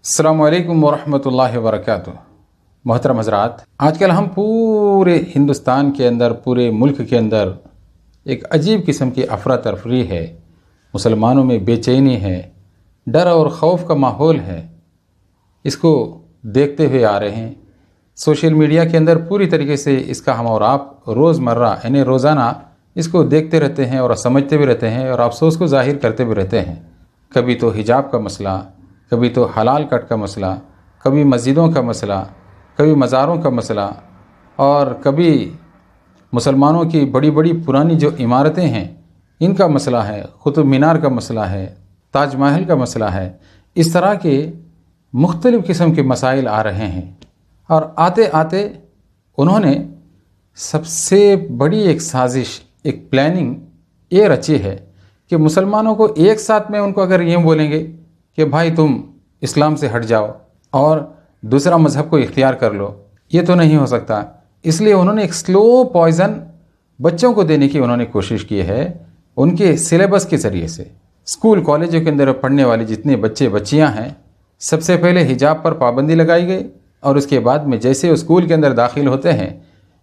السلام علیکم ورحمۃ اللہ وبرکاتہ۔ محترم حضرات، آج کل ہم پورے ہندوستان کے اندر، پورے ملک کے اندر ایک عجیب قسم کی افراتفری ہے، مسلمانوں میں بے چینی ہے، ڈر اور خوف کا ماحول ہے۔ اس کو دیکھتے ہوئے آ رہے ہیں سوشل میڈیا کے اندر، پوری طریقے سے اس کا ہم اور آپ روزمرہ یعنی روزانہ اس کو دیکھتے رہتے ہیں اور سمجھتے بھی رہتے ہیں اور افسوس کو ظاہر کرتے بھی رہتے ہیں۔ کبھی تو حجاب کا مسئلہ، کبھی تو حلال کٹ کا مسئلہ، کبھی مسجدوں کا مسئلہ، کبھی مزاروں کا مسئلہ، اور کبھی مسلمانوں کی بڑی بڑی پرانی جو عمارتیں ہیں ان کا مسئلہ ہے، قطب مینار کا مسئلہ ہے، تاج محل کا مسئلہ ہے۔ اس طرح کے مختلف قسم کے مسائل آ رہے ہیں، اور آتے آتے انہوں نے سب سے بڑی ایک سازش، ایک پلاننگ یہ رچی ہے کہ مسلمانوں کو ایک ساتھ میں ان کو اگر یہ بولیں گے کہ بھائی تم اسلام سے ہٹ جاؤ اور دوسرا مذہب کو اختیار کر لو، یہ تو نہیں ہو سکتا۔ اس لیے انہوں نے ایک سلو پوائزن بچوں کو دینے کی انہوں نے کوشش کی ہے، ان کے سلیبس کے ذریعے سے۔ اسکول کالجوں کے اندر پڑھنے والے جتنے بچے بچیاں ہیں، سب سے پہلے حجاب پر پابندی لگائی گئی، اور اس کے بعد میں جیسے اسکول کے اندر داخل ہوتے ہیں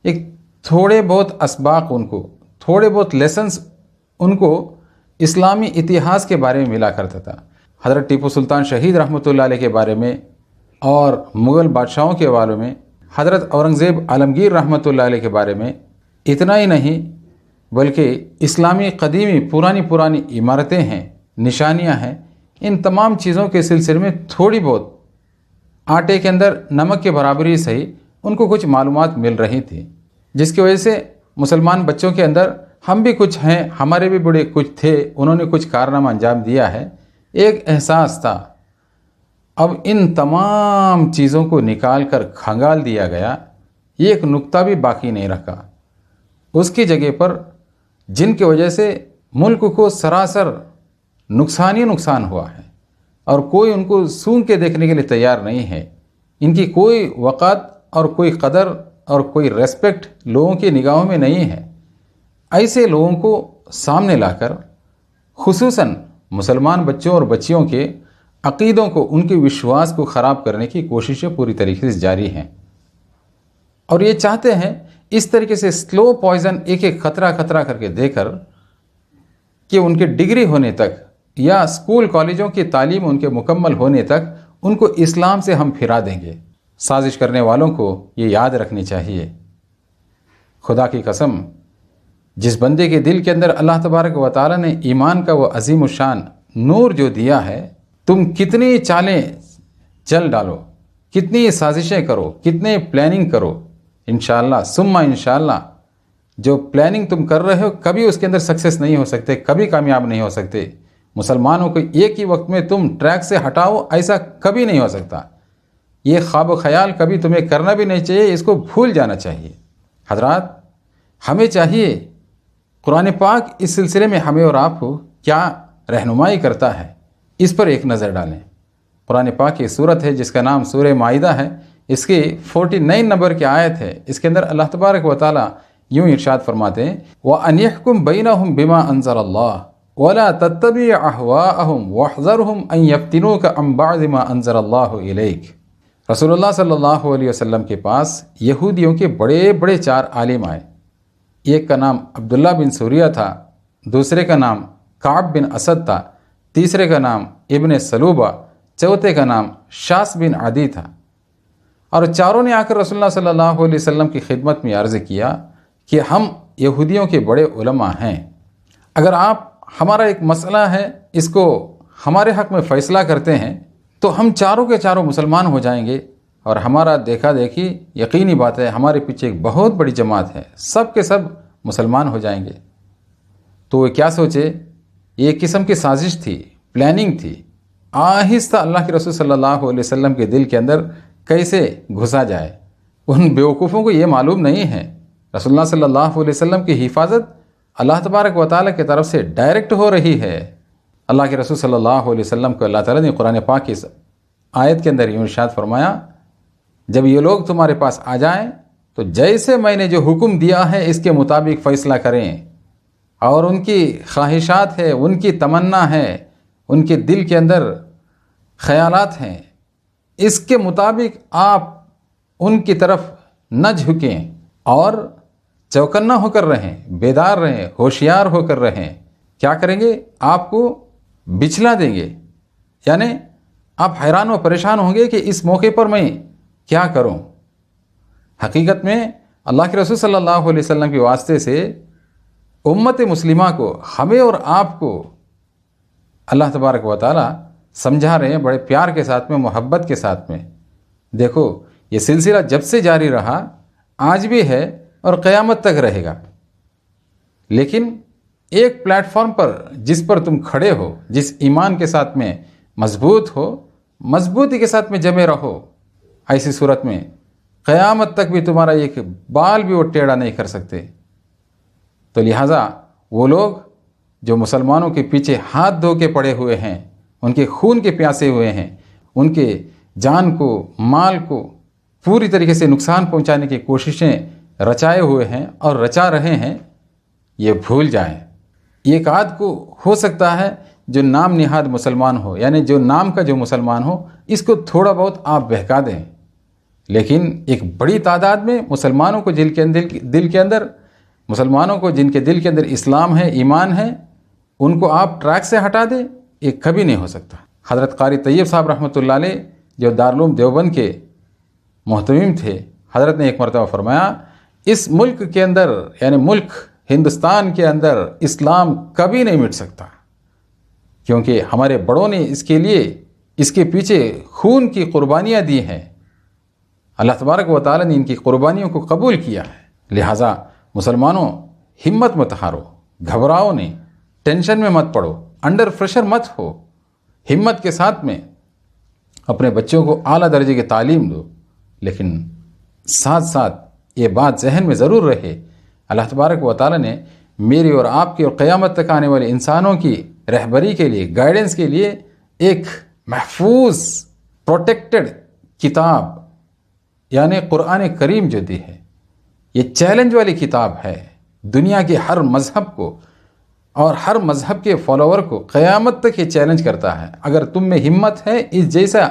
ایک تھوڑے بہت اسباق، ان کو تھوڑے بہت لیسنس ان کو اسلامی اتہاس کے بارے میں ملا کرتا تھا، حضرت ٹیپو سلطان شہید رحمۃ اللہ علیہ کے بارے میں، اور مغل بادشاہوں کے بارے میں، حضرت اورنگزیب عالمگیر رحمۃ اللہ علیہ کے بارے میں۔ اتنا ہی نہیں بلکہ اسلامی قدیمی پرانی عمارتیں ہیں، نشانیاں ہیں، ان تمام چیزوں کے سلسلے میں تھوڑی بہت آٹے کے اندر نمک کے برابر ہی صحیح ان کو کچھ معلومات مل رہی تھی، جس کی وجہ سے مسلمان بچوں کے اندر ہم بھی کچھ ہیں، ہمارے بھی بڑے کچھ تھے، انہوں نے کچھ کارنامہ انجام دیا ہے، ایک احساس تھا۔ اب ان تمام چیزوں کو نکال کر کھنگال دیا گیا، ایک نقطہ بھی باقی نہیں رکھا۔ اس کی جگہ پر جن کی وجہ سے ملک کو سراسر نقصان ہی نقصان ہوا ہے، اور کوئی ان کو سونگ کے دیکھنے کے لیے تیار نہیں ہے، ان کی کوئی وقت اور کوئی قدر اور کوئی ریسپیکٹ لوگوں کی نگاہوں میں نہیں ہے۔ ایسے لوگوں کو سامنے لا کر خصوصاً مسلمان بچوں اور بچیوں کے عقیدوں کو، ان کے وشواس کو خراب کرنے کی کوششیں پوری طریقے سے جاری ہیں، اور یہ چاہتے ہیں اس طریقے سے سلو پوائزن ایک ایک خطرہ کر کے دے کر کہ ان کے ڈگری ہونے تک یا اسکول کالجوں کی تعلیم ان کے مکمل ہونے تک ان کو اسلام سے ہم پھرا دیں گے۔ سازش کرنے والوں کو یہ یاد رکھنی چاہیے، خدا کی قسم، جس بندے کے دل کے اندر اللہ تبارک و تعالی نے ایمان کا وہ عظیم الشان نور جو دیا ہے، تم کتنی چالیں چل ڈالو، کتنی سازشیں کرو، کتنے پلاننگ کرو، انشاءاللہ ثم انشاءاللہ جو پلاننگ تم کر رہے ہو کبھی اس کے اندر سکسیس نہیں ہو سکتے، کبھی کامیاب نہیں ہو سکتے۔ مسلمانوں کو ایک ہی وقت میں تم ٹریک سے ہٹاؤ، ایسا کبھی نہیں ہو سکتا۔ یہ خواب و خیال کبھی تمہیں کرنا بھی نہیں چاہیے، اس کو بھول جانا چاہیے۔ حضرات، ہمیں چاہیے، قرآن پاک اس سلسلے میں ہمیں اور آپ کو کیا رہنمائی کرتا ہے، اس پر ایک نظر ڈالیں۔ قرآن پاک کی صورت ہے جس کا نام سورہ مائدہ ہے، اس کی 49 نمبر کی آیت ہے۔ اس کے اندر اللہ تبارک و تعالی یوں ارشاد فرماتے ہیں، وَأَنْ يَحْكُمْ بَيْنَهُمْ بِمَا أَنزَلَ اللَّهُ وَلَا تَتَّبِعْ أَهْوَاءَهُمْ وَاحْذَرْهُمْ أَنْ يَفْتِنُوكَ عَنْ بَعْضِ مَا أَنزَلَ اللَّهُ إِلَيْكَ۔ رسول اللہ صلی اللہ علیہ وسلم کے پاس یہودیوں کے بڑے بڑے 4 عالم آئے۔ ایک کا نام عبداللہ بن سوریہ تھا، دوسرے کا نام کعب بن اسد تھا، تیسرے کا نام ابن سلوبہ، چوتھے کا نام شاس بن عدی تھا، اور چاروں نے آ کر رسول اللہ صلی اللہ علیہ وسلم کی خدمت میں عرض کیا کہ ہم یہودیوں کے بڑے علماء ہیں، اگر آپ ہمارا ایک مسئلہ ہے اس کو ہمارے حق میں فیصلہ کرتے ہیں تو ہم چاروں کے چاروں مسلمان ہو جائیں گے، اور ہمارا دیکھا دیکھی یقینی بات ہے ہمارے پیچھے ایک بہت بڑی جماعت ہے، سب کے سب مسلمان ہو جائیں گے۔ تو وہ کیا سوچے، یہ ایک قسم کی سازش تھی، پلاننگ تھی، آہستہ اللہ کے رسول صلی اللہ علیہ وسلم کے دل کے اندر کیسے گھسا جائے۔ ان بیوقوفوں کو یہ معلوم نہیں ہے رسول اللہ صلی اللہ علیہ وسلم کی حفاظت اللہ تبارک و تعالیٰ کی طرف سے ڈائریکٹ ہو رہی ہے۔ اللہ کے رسول صلی اللہ علیہ وسلم کو اللہ تعالیٰ نے قرآن پاک کی آیت کے اندر یوں ارشاد فرمایا، جب یہ لوگ تمہارے پاس آ جائیں تو جیسے میں نے جو حکم دیا ہے اس کے مطابق فیصلہ کریں، اور ان کی خواہشات ہے، ان کی تمنا ہے، ان کے دل کے اندر خیالات ہیں، اس کے مطابق آپ ان کی طرف نہ جھکیں اور چوکنا ہو کر رہیں، بیدار رہیں، ہوشیار ہو کر رہیں. کیا کریں گے؟ آپ کو بچھلا دیں گے. یعنی آپ حیران و پریشان ہوں گے کہ اس موقع پر میں کیا کروں. حقیقت میں اللہ کے رسول صلی اللہ علیہ وسلم کے واسطے سے امت مسلمہ کو، ہمیں اور آپ کو اللہ تبارک و تعالی سمجھا رہے ہیں بڑے پیار کے ساتھ میں، محبت کے ساتھ میں. دیکھو یہ سلسلہ جب سے جاری رہا، آج بھی ہے اور قیامت تک رہے گا. لیکن ایک پلیٹ فارم پر جس پر تم کھڑے ہو، جس ایمان کے ساتھ میں مضبوط ہو، مضبوطی کے ساتھ میں جمے رہو. ایسی صورت میں قیامت تک بھی تمہارا ایک بال بھی وہ ٹیڑھا نہیں کر سکتے. تو لہٰذا وہ لوگ جو مسلمانوں کے پیچھے ہاتھ دھو کے پڑے ہوئے ہیں، ان کے خون کے پیاسے ہوئے ہیں، ان کے جان کو، مال کو پوری طریقے سے نقصان پہنچانے کی کوششیں رچائے ہوئے ہیں اور رچا رہے ہیں، یہ بھول جائیں. ایک آدھ کو ہو سکتا ہے جو نام نہاد مسلمان ہو، یعنی جو نام کا جو مسلمان ہو، اس کو تھوڑا بہت آپ بہکا دیں. لیکن ایک بڑی تعداد میں مسلمانوں کو دل کے اندر مسلمانوں کو جن کے دل کے اندر اسلام ہے، ایمان ہے، ان کو آپ ٹریک سے ہٹا دیں، یہ کبھی نہیں ہو سکتا. حضرت قاری طیب صاحب رحمۃ اللہ علیہ جو دارالعلوم دیوبند کے محتمم تھے، حضرت نے ایک مرتبہ فرمایا، اس ملک کے اندر، یعنی ملک ہندوستان کے اندر، اسلام کبھی نہیں مٹ سکتا، کیونکہ ہمارے بڑوں نے اس کے لیے، اس کے پیچھے خون کی قربانیاں دی ہیں. اللہ تبارک و تعالی نے ان کی قربانیوں کو قبول کیا ہے. لہٰذا مسلمانوں ہمت مت ہارو، گھبراؤ نہیں، ٹینشن میں مت پڑو، انڈر پریشر مت ہو. ہمت کے ساتھ میں اپنے بچوں کو اعلیٰ درجے کی تعلیم دو. لیکن ساتھ ساتھ یہ بات ذہن میں ضرور رہے، اللہ تبارک و تعالی نے میری اور آپ کی اور قیامت تک آنے والے انسانوں کی رہبری کے لیے، گائیڈنس کے لیے ایک محفوظ پروٹیکٹڈ کتاب یعنی قرآن کریم جو دی ہے. یہ چیلنج والی کتاب ہے، دنیا کے ہر مذہب کو اور ہر مذہب کے فالوور کو قیامت تک یہ چیلنج کرتا ہے. اگر تم میں ہمت ہے، اس جیسا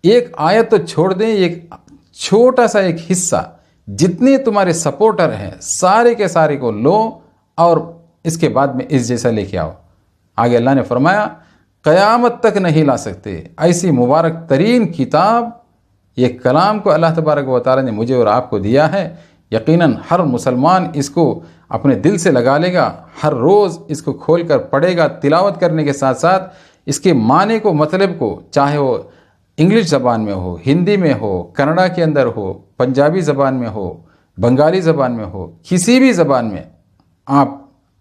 ایک آیت تو چھوڑ دیں، ایک چھوٹا سا ایک حصہ، جتنے تمہارے سپورٹر ہیں سارے کے سارے کو لو اور اس کے بعد میں اس جیسا لے کے آؤ. آگے اللہ نے فرمایا قیامت تک نہیں لا سکتے ایسی مبارک ترین کتاب. یہ کلام کو اللہ تبارک و تعالی نے مجھے اور آپ کو دیا ہے. یقیناً ہر مسلمان اس کو اپنے دل سے لگا لے گا، ہر روز اس کو کھول کر پڑھے گا، تلاوت کرنے کے ساتھ ساتھ اس کے معنی کو، مطلب کو، چاہے وہ انگلش زبان میں ہو، ہندی میں ہو، کنڑا کے اندر ہو، پنجابی زبان میں ہو، بنگالی زبان میں ہو، کسی بھی زبان میں آپ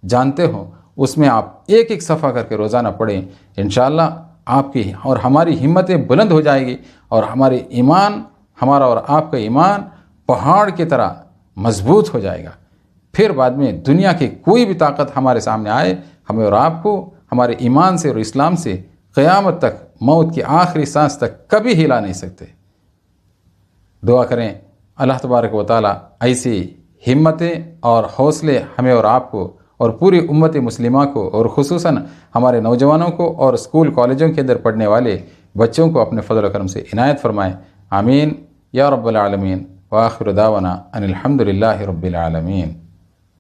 جانتے ہو، اس میں آپ ایک ایک صفحہ کر کے روزانہ پڑھیں. انشاءاللہ آپ کی اور ہماری ہمتیں بلند ہو جائے گی اور ہمارے ایمان، ہمارا اور آپ کا ایمان پہاڑ کی طرح مضبوط ہو جائے گا. پھر بعد میں دنیا کی کوئی بھی طاقت ہمارے سامنے آئے، ہمیں اور آپ کو ہمارے ایمان سے اور اسلام سے قیامت تک، موت کی آخری سانس تک کبھی ہلا نہیں سکتے. دعا کریں اللہ تبارک و تعالی ایسی ہمتیں اور حوصلے ہمیں اور آپ کو اور پوری امت مسلمہ کو اور خصوصاً ہمارے نوجوانوں کو اور اسکول کالجوں کے اندر پڑھنے والے بچوں کو اپنے فضل و کرم سے عنایت فرمائیں. آمین یا رب العالمین. وآخر دعوانا ان الحمد للہ رب العالمین.